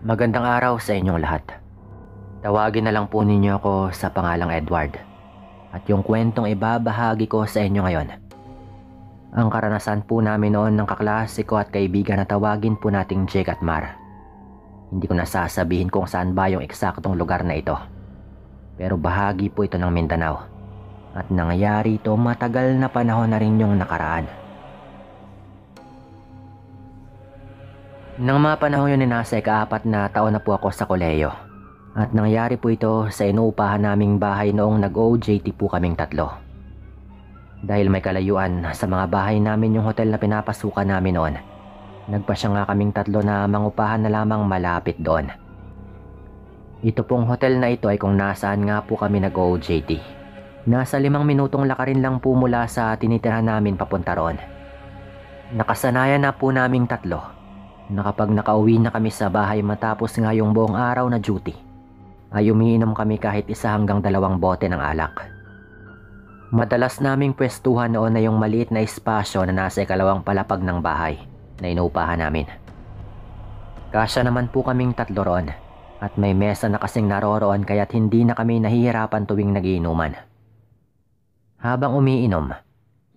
Magandang araw sa inyong lahat. Tawagin na lang po ninyo ako sa pangalang Edward. At yung kwentong ibabahagi ko sa inyo ngayon. Ang karanasan po namin noon ng kaklase ko at kaibigan na tawagin po nating Jake at Mar. Hindi ko na sasabihin kung saan ba yung eksaktong lugar na ito. Pero bahagi po ito ng Mindanao. At nangyari ito matagal na panahon na rin yung nakaraan. Nang mga panahon yun nasa ika-4 na taon na po ako sa kolehiyo. At nangyari po ito sa inuupahan naming bahay noong nag-OJT po kaming tatlo. Dahil may kalayuan sa mga bahay namin yung hotel na pinapasukan namin noon, nagpasya nga kaming tatlo na mangupahan na lamang malapit doon. Ito pong hotel na ito ay kung nasaan nga po kami nag-OJT. Nasa 5 minutong lakarin lang po mula sa tinitirhan namin papunta roon. Nakasanayan na po naming tatlo na kapag nakauwi na kami sa bahay matapos nga yung buong araw na duty, ay umiinom kami kahit 1 hanggang 2 bote ng alak. Madalas naming pwestuhan noon na yung maliit na espasyo na nasa 2 palapag ng bahay na inuupahan namin. Kasya naman po kaming tatlo roon at may mesa na kasing naroroon kaya't hindi na kami nahihirapan tuwing nagiinuman. Habang umiinom,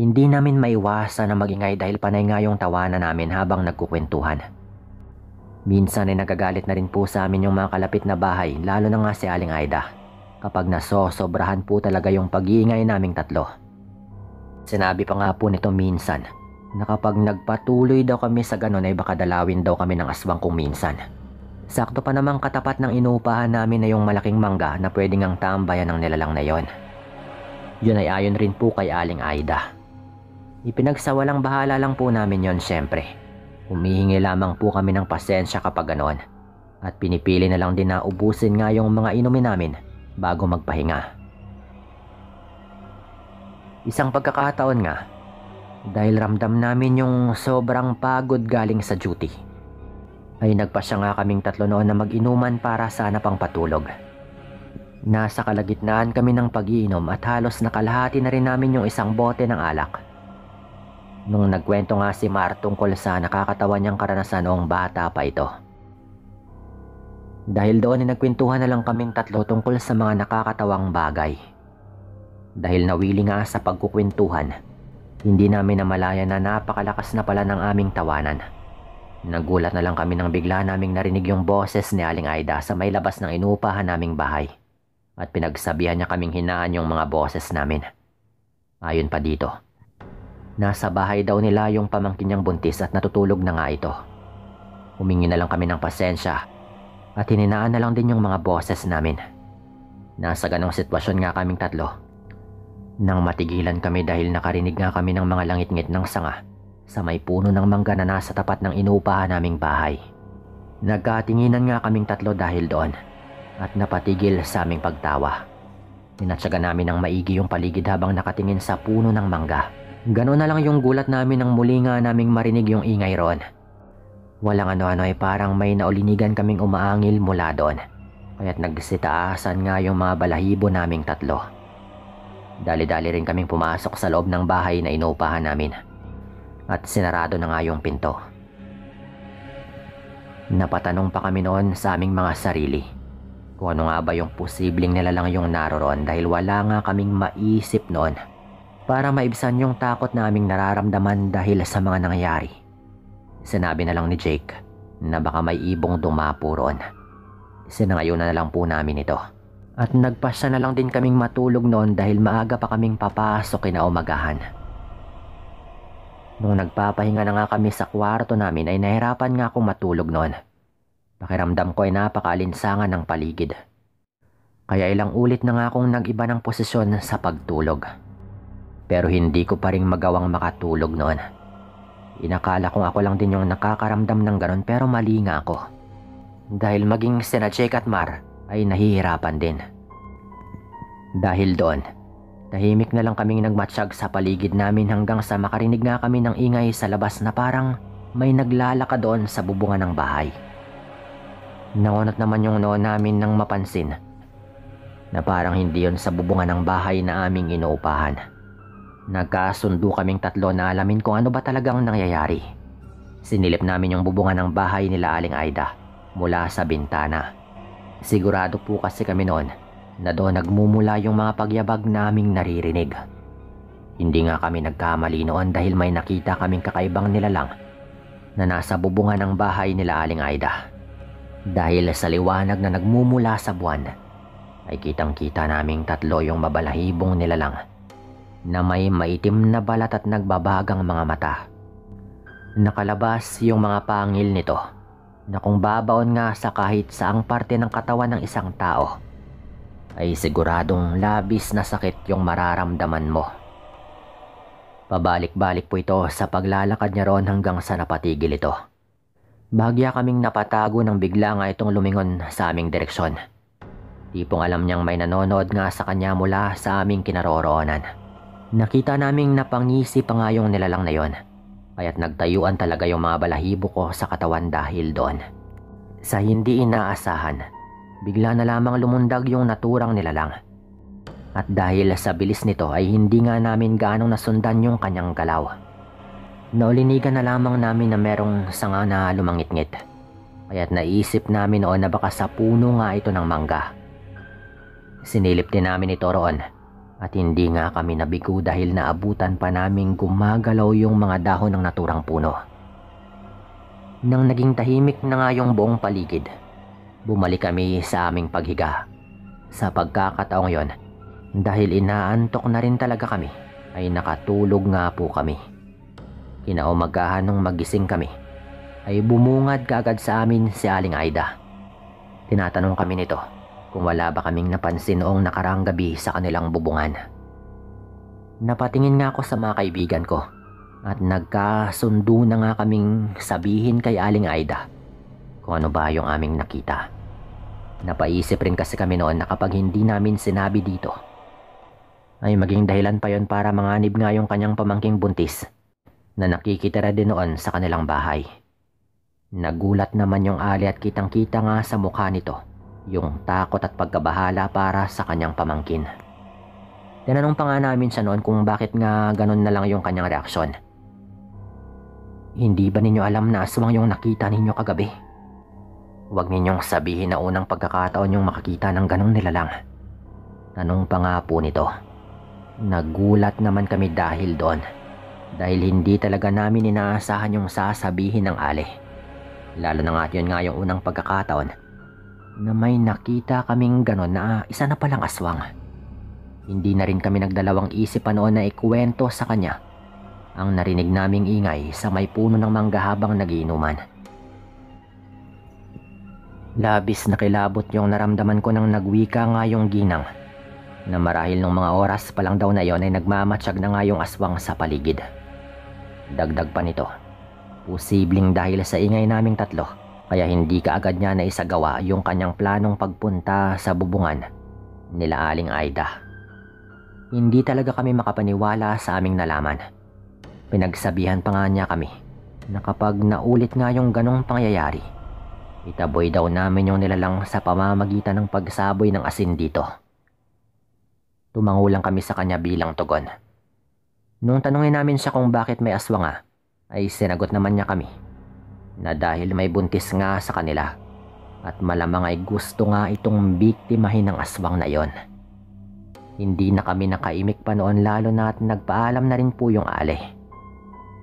hindi namin maiwasan na magingay dahil panay nga yung tawanan namin habang nagkukwentuhan. Minsan ay nagagalit na rin po sa amin yung mga kalapit na bahay, lalo na nga si Aling Aida, kapag nasosobrahan po talaga yung pag-iingay naming tatlo. Sinabi pa nga po nito minsan na kapag nagpatuloy daw kami sa ganon ay baka dalawin daw kami ng aswang kung minsan. Sakto pa namang katapat ng inuupahan namin na yung malaking mangga na pwedeng ang tambayan ng nilalang na yon. Yun ay ayon rin po kay Aling Aida. Ipinagsawalang bahala lang po namin yon syempre. Humihingi lamang po kami ng pasensya kapag ganoon at pinipili na lang din na ubusin nga yung mga inumin namin bago magpahinga. Isang pagkakataon nga, dahil ramdam namin yung sobrang pagod galing sa duty, ay nagpasya nga kaming tatlo noon na mag-inuman para sana pang patulog. Nasa kalagitnaan kami ng pag-iinom at halos nakalahati na rin namin yung 1 bote ng alak. Nung nagkwento nga si Mar tungkol sa nakakatawa niyang karanasan noong bata pa ito. Dahil doon ay nagkwentuhan na lang kaming tatlo tungkol sa mga nakakatawang bagay. Dahil nawili nga sa pagkukwentuhan, hindi namin namalayan na napakalakas na pala ng aming tawanan. Nagulat na lang kami nang bigla naming narinig yung boses ni Aling Aida sa may labas ng inuupahan naming bahay. At pinagsabihan niya kaming hinaan yung mga boses namin. Ayon pa dito, nasa bahay daw nila yung pamangkin niyang buntis at natutulog na nga ito. Humingi na lang kami ng pasensya at hininaan na lang din yung mga boses namin. Nasa ganong sitwasyon nga kaming tatlo nang matigilan kami dahil nakarinig nga kami ng mga langit-ngit ng sanga sa may puno ng mangga na nasa tapat ng inuupahan naming bahay. Nagkatinginan nga kaming tatlo dahil doon at napatigil sa aming pagtawa. Tinatsaga namin ng maigi yung paligid habang nakatingin sa puno ng mangga. Ganoon na lang yung gulat namin nang muli nga naming marinig yung ingay roon. Walang ano-ano ay parang may naulinigan kaming umaangil mula doon. Kaya't nagsitaasan nga yung mga balahibo naming tatlo. Dali-dali rin kaming pumasok sa loob ng bahay na inuupahan namin. At sinarado na nga yung pinto. Napatanong pa kami noon sa aming mga sarili kung ano nga ba yung posibleng nilalang yung naroroon dahil wala nga kaming maisip noon para maibsan yung takot na aming nararamdaman dahil sa mga nangyayari. Sinabi na lang ni Jake na baka may ibong dumapo roon. Sinangayunan na lang po namin ito. At nagpasya na lang din kaming matulog noon dahil maaga pa kaming papasok kinaumagahan. Nung nagpapahinga na nga kami sa kwarto namin ay nahirapan nga akong matulog noon. Pakiramdam ko ay napakaalinsangan ng paligid. Kaya ilang ulit na nga akong nag-iba ng posisyon sa pagtulog. Pero hindi ko pa rin magawang makatulog noon. Inakala kong ako lang din yung nakakaramdam ng ganon pero mali nga ako. Dahil maging sina Jake at Mar ay nahihirapan din. Dahil doon, tahimik na lang kaming nagmatsyag sa paligid namin hanggang sa makarinig nga kami ng ingay sa labas na parang may naglalaka doon sa bubungan ng bahay. Naunat naman yung noon namin nang mapansin na parang hindi yon sa bubungan ng bahay na aming inuupahan. Nagkasundo kaming tatlo na alamin kung ano ba talagang nangyayari. Sinilip namin yung bubungan ng bahay nila Aling Aida mula sa bintana. Sigurado po kasi kami noon na doon nagmumula yung mga pagyabag naming naririnig. Hindi nga kami nagkamali noon dahil may nakita kaming kakaibang nilalang na nasa bubungan ng bahay nila Aling Aida. Dahil sa liwanag na nagmumula sa buwan, ay kitang-kita naming tatlo yung mabalahibong nilalang na may maitim na balat at nagbabagang mga mata. Nakalabas yung mga pangil nito na kung babaon nga sa kahit saang parte ng katawan ng isang tao, ay siguradong labis na sakit yung mararamdaman mo. Pabalik-balik po ito sa paglalakad niya roon hanggang sa napatigil ito. Bahagya kaming napatago nang bigla nga itong lumingon sa aming direksyon. Tipong alam niyang may nanonood nga sa kanya mula sa aming kinaroroonan. Nakita naming napangisi pa nga yung nilalang na yon, kaya't nagtayuan talaga yung mga balahibo ko sa katawan dahil doon. Sa hindi inaasahan, bigla na lamang lumundag yung naturang nilalang. At dahil sa bilis nito ay hindi nga namin gaanong nasundan yung kanyang galaw. Naulinigan na lamang namin na merong sanga na lumangit-ngit. Kaya't naisip namin noon na baka sa puno nga ito ng mangga. Sinilip din namin ito roon at hindi nga kami nabigo dahil naabutan pa naming gumagalaw yung mga dahon ng naturang puno. Nang naging tahimik na nga yung buong paligid, bumalik kami sa aming paghiga. Sa pagkakataong yon, dahil inaantok na rin talaga kami, ay nakatulog nga po kami. Kinaumagahan nung magising kami, ay bumungad kaagad sa amin si Aling Aida. Tinatanong kami nito kung wala ba kaming napansin noong nakaraang gabi sa kanilang bubungan. Napatingin nga ako sa mga kaibigan ko at nagkasundo na nga kaming sabihin kay Aling Aida kung ano ba yung aming nakita. Napaisip rin kasi kami noon na kapag hindi namin sinabi dito, ay maging dahilan pa yon para manganib nga yung kanyang pamangking buntis na nakikitira din noon sa kanilang bahay. Nagulat naman yung Ali at kitang-kita nga sa mukha nito yung takot at pagkabahala para sa kanyang pamangkin. Tinanong pa nga namin siya noon kung bakit nga ganun na lang yung kanyang reaksyon. Hindi ba ninyo alam na aswang yung nakita ninyo kagabi? Huwag ninyong sabihin na unang pagkakataon yung makakita ng ganong nilalang. Tanong pa nga po nito. Nagulat naman kami dahil doon. Dahil hindi talaga namin inaasahan yung sasabihin ng Ali. Lalo na nga yun nga yung unang pagkakataon na may nakita kaming ganon na isa na palang aswang. Hindi na rin kami nagdalawang isip pa noon na ikwento sa kanya ang narinig naming ingay sa may puno ng mangga habang nagiinuman. Labis na kilabot yung naramdaman ko nang nagwika nga yung ginang na marahil nung mga oras pa lang daw na yon ay nagmamatsyag na nga yung aswang sa paligid. Dagdag pa nito, posibleng dahil sa ingay naming tatlo kaya hindi kaagad niya na isagawa yung kanyang planong pagpunta sa bubungan nila Aling Aida. Hindi talaga kami makapaniwala sa aming nalaman. Pinagsabihan pa nga niya kami na kapag naulit nga yung ganong pangyayari, itaboy daw namin yung nilalang sa pamamagitan ng pagsaboy ng asin dito. Tumango lang kami sa kanya bilang tugon. Nung tanungin namin siya kung bakit may aswang nga, ay sinagot naman niya kami na dahil may buntis nga sa kanila at malamang ay gusto nga itong biktimahin ng aswang na yon. Hindi na kami nakaimik pa noon lalo na at nagpaalam na rin po yung Ali.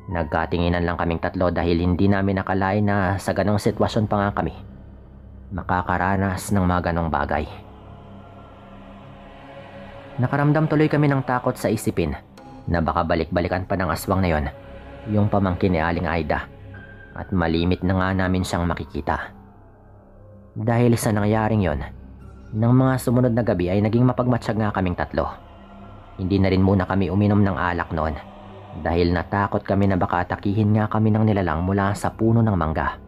Nagkatinginan lang kaming tatlo dahil hindi namin nakalain na sa ganong sitwasyon pa nga kami makakaranas ng mga ganong bagay. Nakaramdam tuloy kami ng takot sa isipin na baka balik-balikan pa ng aswang na yon yung pamangkin ni Aling Aida at malimit na nga namin siyang makikita. Dahil sa nangyaring yon, ng mga sumunod na gabi ay naging mapagmatsyag nga kaming tatlo. Hindi na rin muna kami uminom ng alak noon dahil natakot kami na baka atakihin nga kami ng nilalang mula sa puno ng mangga.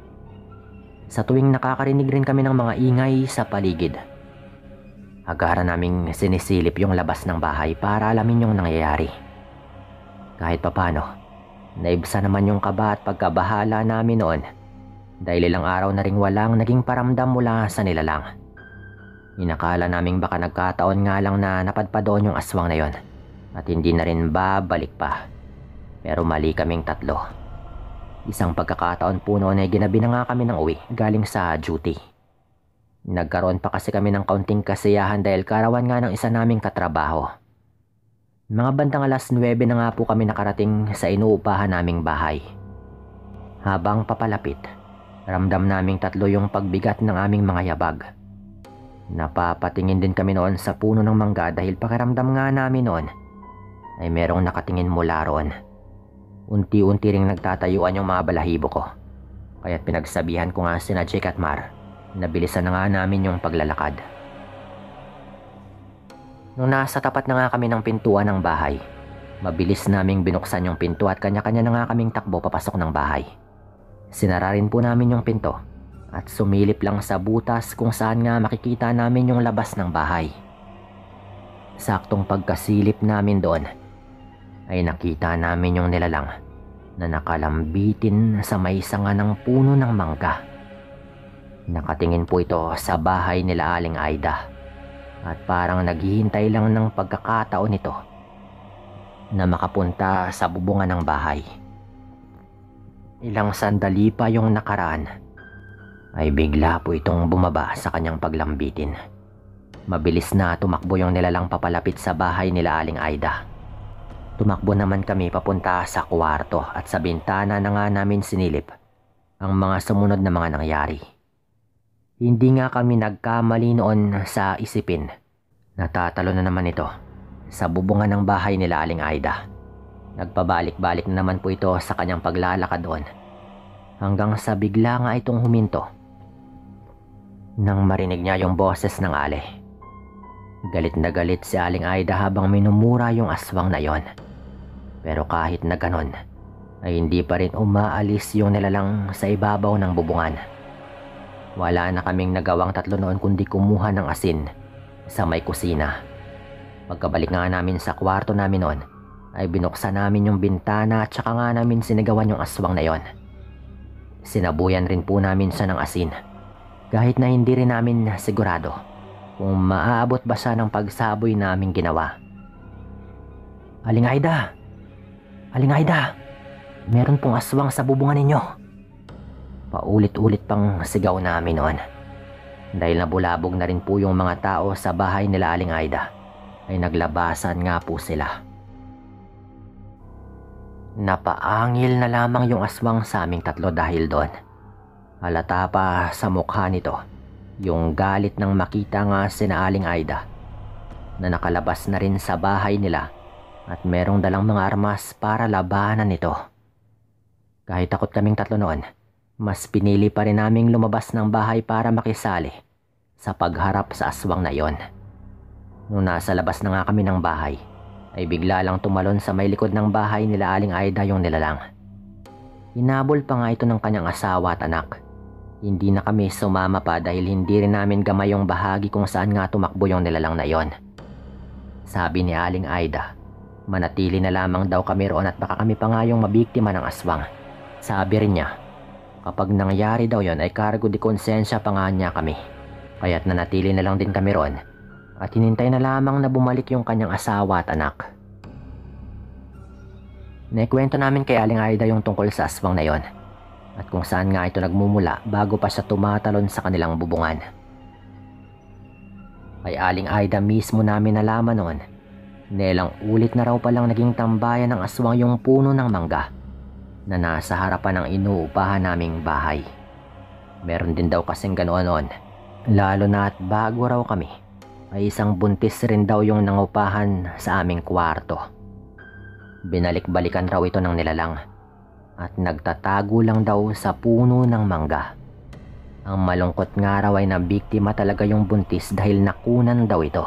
Sa tuwing nakakarinig rin kami ng mga ingay sa paligid, agaran naming sinisilip yung labas ng bahay para alamin yung nangyayari. Kahit papano, naibsa naman yung kaba at pagkabahala namin noon dahil ilang araw na ring walang naging paramdam mula sa nilalang. Inakala naming baka nagkataon nga lang na napadpad doon yung aswang na yon at hindi na rin babalik pa. Pero mali kaming tatlo. Isang pagkakataon po noon ay ginabi na nga kami ng uwi galing sa duty. Nagkaroon pa kasi kami ng kaunting kasiyahan dahil karawan nga ng isa naming katrabaho. Mga bandang alas 9 na nga po kami nakarating sa inuupahan naming bahay. Habang papalapit, ramdam naming tatlo yung pagbigat ng aming mga yabag. Napapatingin din kami noon sa puno ng mangga dahil pakiramdam nga namin noon ay merong nakatingin mula roon. Unti-unti ring nagtatayuan yung mga balahibo ko. Kaya't pinagsabihan ko nga sina Jake at Mar na bilisan na nga namin yung paglalakad. Nung nasa tapat na nga kami ng pintuan ng bahay, mabilis naming binuksan yung pinto at kanya-kanya na nga kaming takbo papasok ng bahay. Sinara rin po namin yung pinto at sumilip lang sa butas kung saan nga makikita namin yung labas ng bahay. Saktong pagkasilip namin doon ay nakita namin yung nilalang na nakalambitin sa may sanga ng puno ng mangga. Nakatingin po ito sa bahay nila Aling Aida at parang naghihintay lang ng pagkakataon nito na makapunta sa bubungan ng bahay. Ilang sandali pa yung nakaraan ay bigla po itong bumaba sa kanyang paglambitin. Mabilis na tumakbo yung nilalang papalapit sa bahay nila Aling Aida. Tumakbo naman kami papunta sa kwarto at sa bintana na nga namin sinilip ang mga sumunod na mga nangyari. Hindi nga kami nagkamali noon sa isipin. Natatalo na naman ito sa bubungan ng bahay nila Aling Aida. Nagpabalik-balik na naman po ito sa kanyang paglalakad doon hanggang sa bigla nga itong huminto nang marinig niya yung boses ng Ale. Galit na galit si Aling Aida habang minumura yung aswang na yon. Pero kahit na ganon ay hindi pa rin umaalis yung nilalang sa ibabaw ng bubungan. Wala na kaming nagawang tatlo noon kundi kumuha ng asin sa may kusina. Pagkabalik nga namin sa kwarto namin noon ay binuksan namin yung bintana at saka nga namin sinigawan yung aswang na yon. Sinabuyan rin po namin siya ng asin kahit na hindi rin namin sigurado kung maaabot ba siya ng pagsaboy naming ginawa. Aling Aida! Aling Aida! Meron pong aswang sa bubungan ninyo. Paulit-ulit pang sigaw namin noon. Dahil nabulabog na rin po yung mga tao sa bahay nila Aling Aida ay naglabasan nga po sila. Napaangil na lamang yung aswang sa aming tatlo dahil doon. Halata pa sa mukha nito yung galit nang makita nga sina Aling Aida na nakalabas na rin sa bahay nila at merong dalang mga armas para labanan nito. Kahit takot kaming tatlo noon, mas pinili pa rin naming lumabas ng bahay para makisali sa pagharap sa aswang na yon. Nung nasa labas na nga kami ng bahay, ay bigla lang tumalon sa may likod ng bahay nila Aling Aida yung nilalang. Hinabol pa nga ito ng kanyang asawa at anak. Hindi na kami sumama pa dahil hindi rin namin gamay yung bahagi kung saan nga tumakbo yung nilalang na yon. Sabi ni Aling Aida, manatili na lamang daw kami roon at baka kami pa nga yung mabiktima ng aswang. Sabi rin niya, kapag nangyari daw yon ay kargo di konsensya pa nga niya kami. Kaya't nanatili na lang din kami roon at hinintay na lamang na bumalik yung kanyang asawa at anak. Naikwento namin kay Aling Aida yung tungkol sa aswang na yon at kung saan nga ito nagmumula bago pa siya tumatalon sa kanilang bubungan. Kay Aling Aida mismo namin nalaman noon na ilang ulit na raw palang naging tambayan ng aswang yung puno ng mangga na nasa harapan ng inuupahan naming bahay. Meron din daw kasing ganoon noon, lalo na at bago raw kami ay isang buntis rin daw yung nangupahan sa aming kwarto. Binalik-balikan raw ito ng nilalang at nagtatago lang daw sa puno ng mangga. Ang malungkot nga raw ay nabiktima talaga yung buntis dahil nakunan daw ito.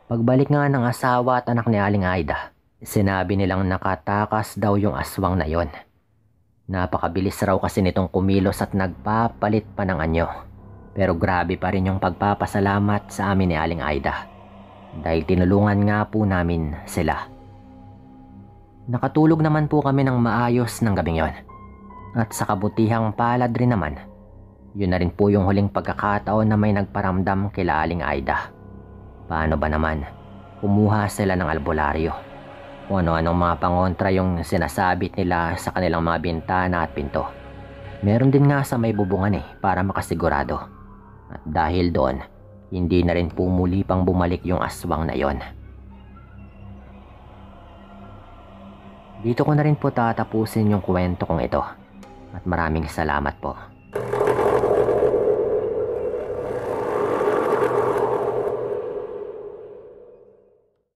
Pagbalik nga ng asawa at anak ni Aling Aida, sinabi nilang nakatakas daw yung aswang na yon. Napakabilis raw kasi nitong kumilos at nagpapalit pa ng anyo. Pero grabe pa rin yung pagpapasalamat sa amin ni Aling Aida dahil tinulungan nga po namin sila. Nakatulog naman po kami ng maayos ng gabing yon. At sa kabutihang palad rin naman, yun na rin po yung huling pagkakataon na may nagparamdam kila Aling Aida. Paano ba naman? Kumuha sila ng albularyo. Kung ano-anong mga pangontra yung sinasabit nila sa kanilang mga bintana at pinto. Meron din nga sa may bubungan para makasigurado. At dahil doon, hindi na rin pumuli pang bumalik yung aswang na yon. Dito ko na rin po tatapusin yung kwento kong ito. At maraming salamat po.